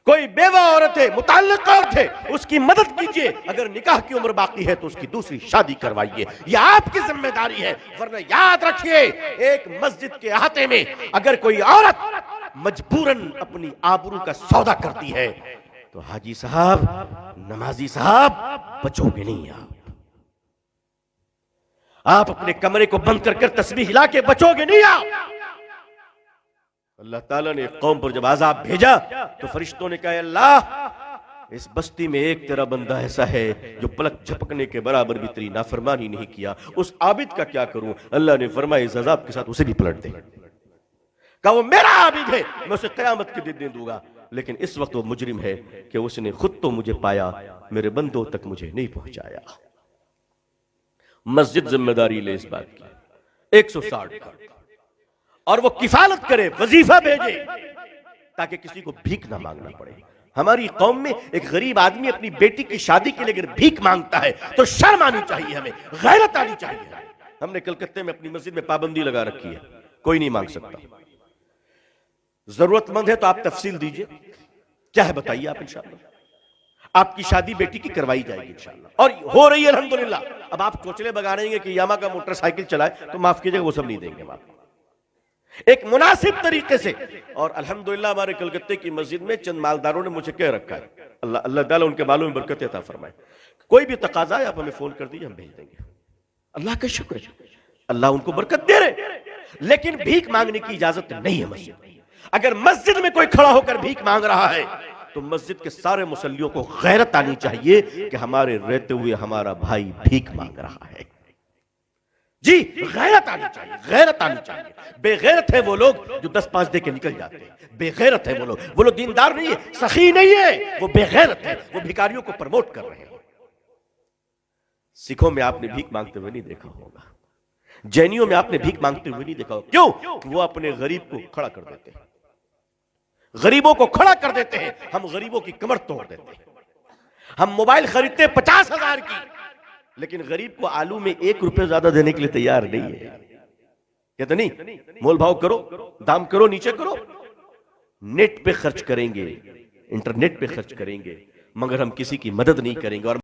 कोई बेवा औरत है, मुताल्लिक औरत है, उसकी मदद कीजिए। अगर निकाह की उम्र बाकी है तो उसकी दूसरी शादी करवाइए। यह आपकी जिम्मेदारी है। वरना याद रखिए, एक मस्जिद के अहाते में अगर कोई औरत मजबूरन अपनी आबरू का सौदा करती है तो हाजी साहब, नमाजी साहब, बचोगे नहीं आप अपने कमरे को बंद कर तस्बीह हिला के बचोगे नहीं आप। अल्लाह ताला ने कौम पर जब आजाब भेजा तो फरिश्तों ने कहा, अल्लाह, इस बस्ती में एक तेरा बंदा ऐसा है जो पलक झपकने के बराबर भी तेरी नाफरमानी नहीं किया, उस आबिद का क्या करूं। अल्लाह ने फरमाया, इस अजाब के साथ उसे भी पलट दे। कहा, वो मेरा आबिद है, मैं उसे कयामत के दिन दूंगा, लेकिन इस वक्त वो मुजरिम है कि उसने खुद तो मुझे पाया, मेरे बंदों तक मुझे नहीं पहुंचाया। मस्जिद जिम्मेदारी ले इस बात की 160 का, और वो किफालत करे, वजीफा भेजे, ताकि किसी को भीख ना मांगना पड़े। हमारी कौम में एक गरीब आदमी अपनी बेटी की शादी के लिए अगर भीख मांगता है तो शर्म आनी चाहिए, हमें गैरत आनी चाहिए। हमने कलकत्ते में अपनी मस्जिद में पाबंदी लगा रखी है, कोई नहीं मांग सकता। जरूरतमंद है तो आप तफसील दीजिए, क्या है बताइए आप, इंशाअल्लाह आपकी शादी बेटी की करवाई जाएगी इंशाअल्लाह, और हो रही है अल्हम्दुलिल्लाह। अब आप चोचले बगाड़ेंगे कि यामा का मोटरसाइकिल चलाए तो माफ कीजिएगा, वो सब नहीं देंगे आप, एक मुनासिब तरीके से। और अल्हम्दुलिल्लाह हमारे कलकत्ते की मस्जिद में चंद मालदारों ने मुझे कह रखा है, अल्लाह अल्लाह ताला उनके बालों में बरकत अता फरमाए, कोई भी तकाजा है आप हमें फोन कर दीजिए, हम भेज देंगे। अल्लाह का शुक्र है, अल्लाह उनको बरकत दे रहे, लेकिन भीख मांगने की इजाजत नहीं है मस्जिद में। अगर मस्जिद में कोई खड़ा होकर भीख मांग रहा है तो मस्जिद के सारे मुसल्लियों को गैरत आनी चाहिए कि हमारे रहते हुए हमारा भाई भीख मांग रहा है। जी, गैरत आनी चाहिए, गैरत आनी चाहिए। बेगैरत है वो लोग जो 10-5 दे के निकल जाते हैं, बेगैरत है वो लोग दीनदार नहीं है, सखी नहीं है, वो बेगैरत है, वो भिखारियों को प्रमोट कर रहे हैं। सिखों में आपने भीख मांगते हुए नहीं देखा होगा, जैनियों में आपने भीख मांगते हुए नहीं देखा होगा। क्यों? वो अपने गरीब को खड़ा कर देते हैं, गरीबों को खड़ा कर देते हैं, हम गरीबों की कमर तोड़ देते हैं। हम मोबाइल खरीदते हैं 50,000 की, लेकिन गरीब को आलू में 1 रुपए ज्यादा देने के लिए तैयार नहीं है। कहते नहीं, मोल भाव करो, दाम करो, नीचे करो। नेट पे खर्च करेंगे, इंटरनेट पे खर्च करेंगे, मगर हम किसी की मदद नहीं करेंगे। और